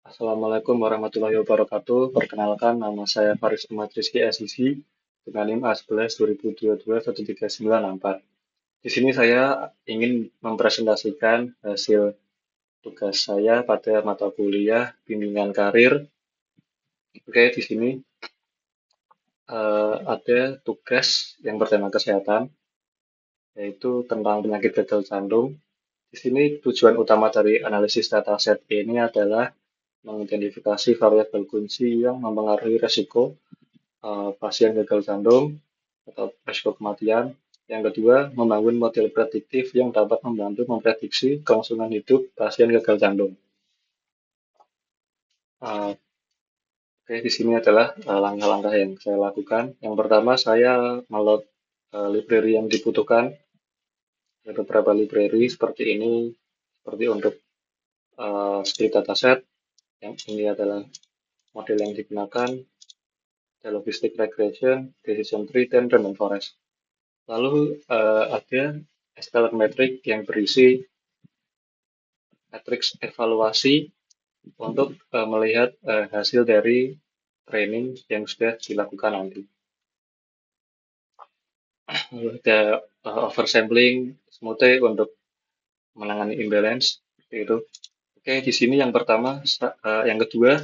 Assalamualaikum warahmatullahi wabarakatuh. Perkenalkan, nama saya Faris Ahmad Rizky SIC dengan NIM A11 2022 13964. Di sini saya ingin mempresentasikan hasil tugas saya pada mata kuliah bimbingan karir. Oke, di sini ada tugas yang bertema kesehatan, yaitu tentang penyakit gagal jantung. Di sini tujuan utama dari analisis dataset ini adalah mengidentifikasi variabel kunci yang mempengaruhi resiko pasien gagal jantung atau resiko kematian. Yang kedua, membangun model prediktif yang dapat membantu memprediksi kelangsungan hidup pasien gagal jantung. Oke, di sini adalah langkah-langkah yang saya lakukan. Yang pertama, saya meload library yang dibutuhkan. Ada beberapa library seperti ini, seperti untuk script dataset. Yang ini adalah model yang digunakan, ada logistic regression, decision tree, dan random forest. Lalu ada scalar metric yang berisi matriks evaluasi untuk melihat hasil dari training yang sudah dilakukan nanti. Lalu ada oversampling smoothie untuk menangani imbalance seperti itu. Oke, di sini yang pertama, yang kedua,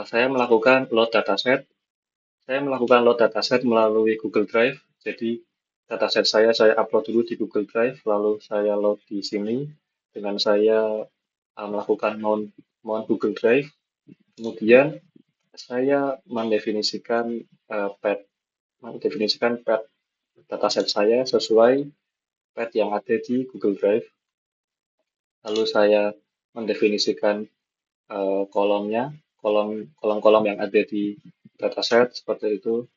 saya melakukan load dataset. Saya melakukan load dataset melalui Google Drive. Jadi dataset saya upload dulu di Google Drive, lalu saya load di sini dengan saya melakukan mount Google Drive. Kemudian saya mendefinisikan path dataset saya sesuai path yang ada di Google Drive. Lalu saya mendefinisikan kolomnya, kolom-kolom yang ada di dataset seperti itu.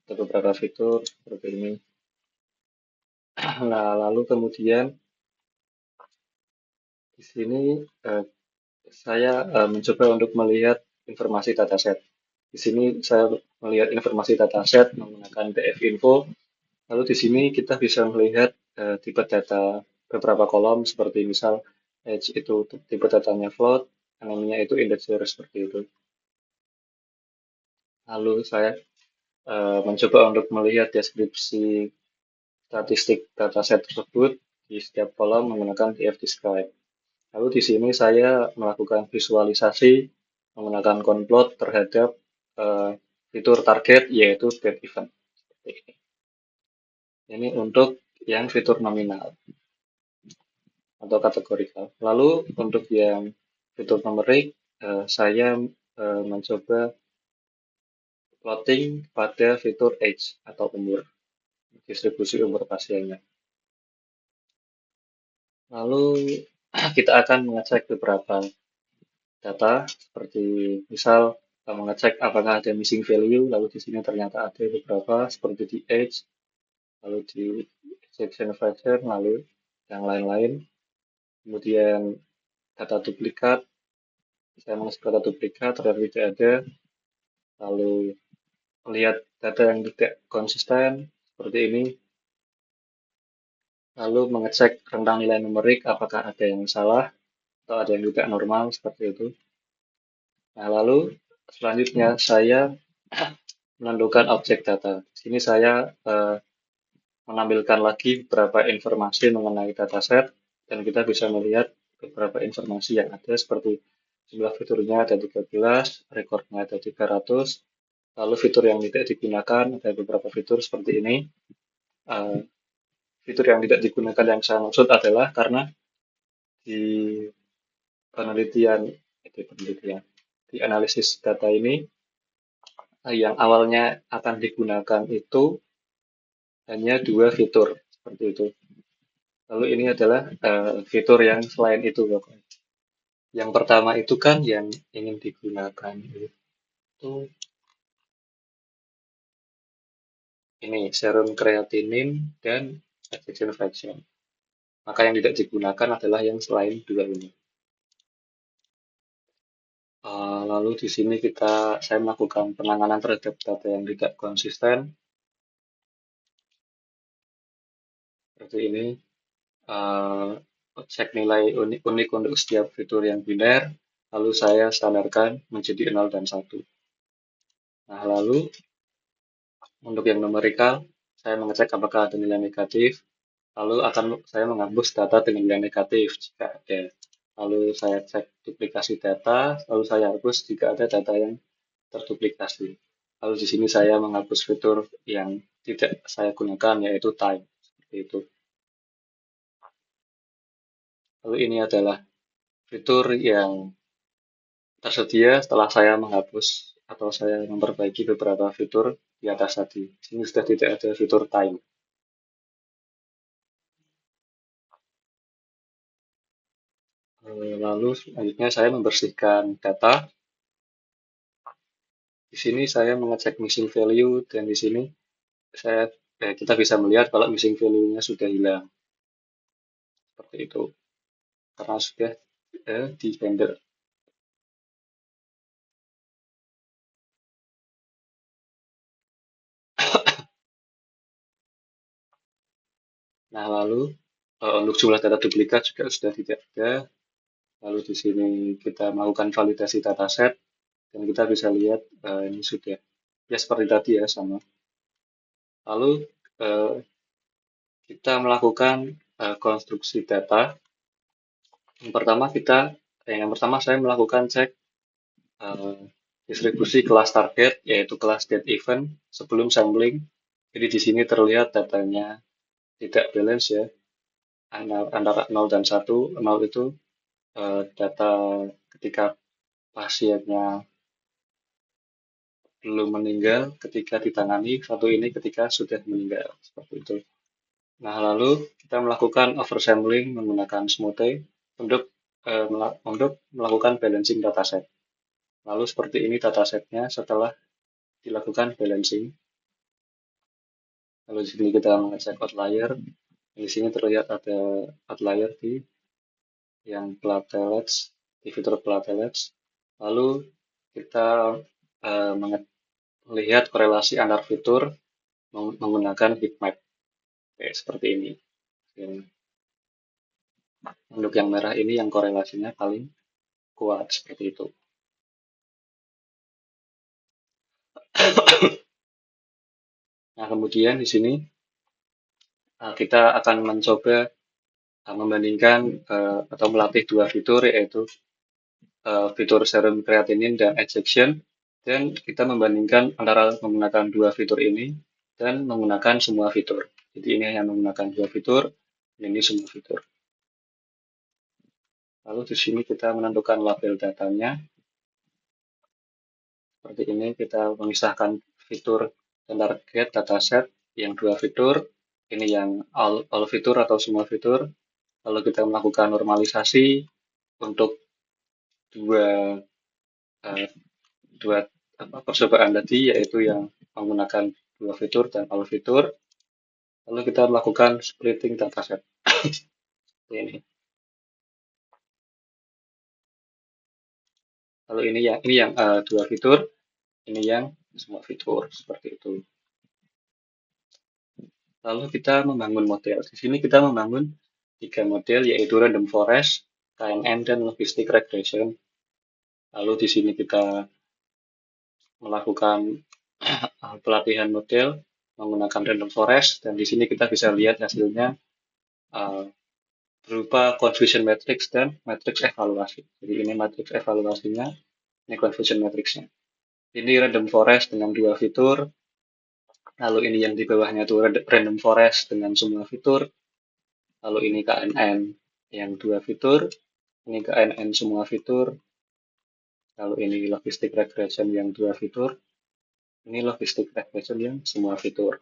Ada beberapa fitur seperti ini. Nah, lalu kemudian di sini saya mencoba untuk melihat informasi dataset. Di sini saya melihat informasi dataset menggunakan dfinfo. Lalu di sini kita bisa melihat tipe data beberapa kolom seperti misal age itu tipe datanya float, namanya itu integer seperti itu. Lalu saya mencoba untuk melihat deskripsi statistik dataset tersebut di setiap kolom menggunakan dfdescribe. Lalu di sini saya melakukan visualisasi menggunakan conplot terhadap fitur target yaitu dead event. Seperti ini. Ini untuk yang fitur nominal atau kategorikal. Lalu untuk yang fitur numerik, saya mencoba plotting pada fitur age atau umur, distribusi umur pasiennya. Lalu kita akan mengecek beberapa data seperti misal mengecek apakah ada missing value, lalu di sini ternyata ada beberapa seperti di age, lalu di ejection fraction, lalu yang lain-lain. Kemudian data duplikat, saya mengecek data duplikat ternyata tidak ada, lalu melihat data yang tidak konsisten seperti ini, lalu mengecek rentang nilai numerik apakah ada yang salah atau ada yang tidak normal seperti itu. Nah, lalu selanjutnya saya menentukan objek data. Di sini saya menampilkan lagi beberapa informasi mengenai dataset dan kita bisa melihat beberapa informasi yang ada seperti jumlah fiturnya ada 13, rekornya ada 300, lalu fitur yang tidak digunakan ada beberapa fitur seperti ini. Fitur yang tidak digunakan yang saya maksud adalah karena di penelitian di analisis data ini yang awalnya akan digunakan itu hanya 2 fitur seperti itu. Lalu ini adalah fitur yang selain itu. Yang pertama itu kan yang ingin digunakan itu ini serum creatinine dan ejection fraction. Maka yang tidak digunakan adalah yang selain 2 ini. Lalu di sini saya melakukan penanganan terhadap data yang tidak konsisten seperti ini. Cek nilai unik untuk setiap fitur yang biner, lalu saya standarkan menjadi 0 dan 1. Nah, lalu untuk yang numerikal, saya mengecek apakah ada nilai negatif, lalu akan saya menghapus data dengan nilai negatif jika ada. Lalu saya cek duplikasi data, lalu saya hapus jika ada data yang terduplikasi. Lalu di sini saya menghapus fitur yang tidak saya gunakan, yaitu time. Seperti itu. Lalu ini adalah fitur yang tersedia setelah saya menghapus atau saya memperbaiki beberapa fitur di atas tadi. Di sini sudah tidak ada fitur time. Lalu selanjutnya saya membersihkan data. Di sini saya mengecek missing value dan di sini kita bisa melihat kalau missing value-nya sudah hilang. Seperti itu. Karena sudah di render. Nah, lalu untuk jumlah data duplikat juga sudah tidak ada. Lalu di sini kita melakukan validasi dataset dan kita bisa lihat ini sudah ya seperti tadi ya sama. Lalu eh, kita melakukan konstruksi data. Yang pertama saya melakukan cek eh, distribusi kelas target yaitu kelas date event sebelum sampling. Jadi di sini terlihat datanya tidak balance ya antara 0 dan 1. 0 itu data ketika pasiennya belum meninggal ketika ditangani, satu ini ketika sudah meninggal, seperti itu. Nah, lalu kita melakukan oversampling menggunakan Smoothie untuk untuk melakukan balancing dataset. Lalu seperti ini datasetnya setelah dilakukan balancing. Lalu di sini kita mengecek outlier. Di sini terlihat ada outlier di yang platelets, di fitur platelets. Lalu kita uh, melihat korelasi antar fitur menggunakan heatmap. Oke, seperti ini. Untuk yang merah ini yang korelasinya paling kuat, seperti itu. Nah, kemudian di sini kita akan mencoba membandingkan atau melatih dua fitur, yaitu fitur serum creatinine dan ejection, dan kita membandingkan antara menggunakan dua fitur ini dan menggunakan semua fitur. Jadi ini yang menggunakan dua fitur, dan ini semua fitur. Lalu di sini kita menentukan label datanya. Seperti ini kita memisahkan fitur dan target dataset yang dua fitur. Ini yang all fitur atau semua fitur. Lalu kita melakukan normalisasi untuk dua uh, dua percobaan tadi, yaitu yang menggunakan dua fitur dan all fitur. Lalu kita melakukan splitting dataset. Ini. Lalu ini yang dua fitur, ini yang semua fitur, seperti itu. Lalu kita membangun model. Di sini kita membangun tiga model, yaitu random forest, KNN, dan logistic regression. Lalu di sini kita melakukan pelatihan model menggunakan random forest, dan di sini kita bisa lihat hasilnya berupa confusion matrix dan matrix evaluasi. Jadi ini matrix evaluasinya, ini confusion matrixnya. Ini random forest dengan dua fitur, lalu ini yang di bawahnya itu random forest dengan semua fitur, lalu ini KNN yang dua fitur, ini KNN semua fitur, lalu ini logistic regression yang dua fitur, ini logistic regression yang semua fitur.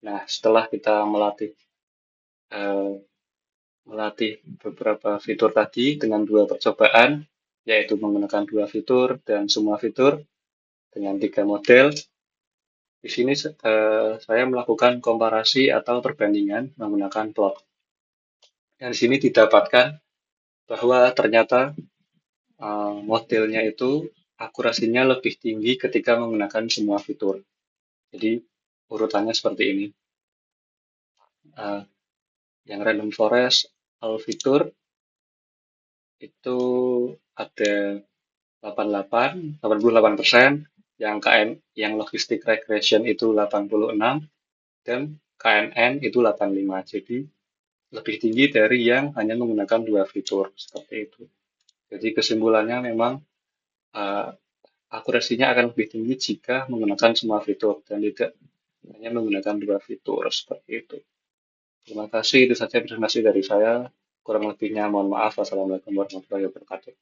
Nah, setelah kita melatih beberapa fitur tadi dengan dua percobaan, yaitu menggunakan dua fitur dan semua fitur dengan tiga model. Di sini saya melakukan komparasi atau perbandingan menggunakan plot. Dan di sini didapatkan bahwa ternyata modelnya itu akurasinya lebih tinggi ketika menggunakan semua fitur. Jadi urutannya seperti ini. Yang random forest all fitur itu ada 88, 88%, yang KN, yang logistik regression itu 86, dan KNN itu 85. Jadi lebih tinggi dari yang hanya menggunakan dua fitur seperti itu. Jadi kesimpulannya memang uh, akurasinya akan lebih tinggi jika menggunakan semua fitur dan tidak hanya menggunakan dua fitur seperti itu. Terima kasih, itu saja presentasi dari saya. Kurang lebihnya mohon maaf. Wassalamualaikum warahmatullahi wabarakatuh.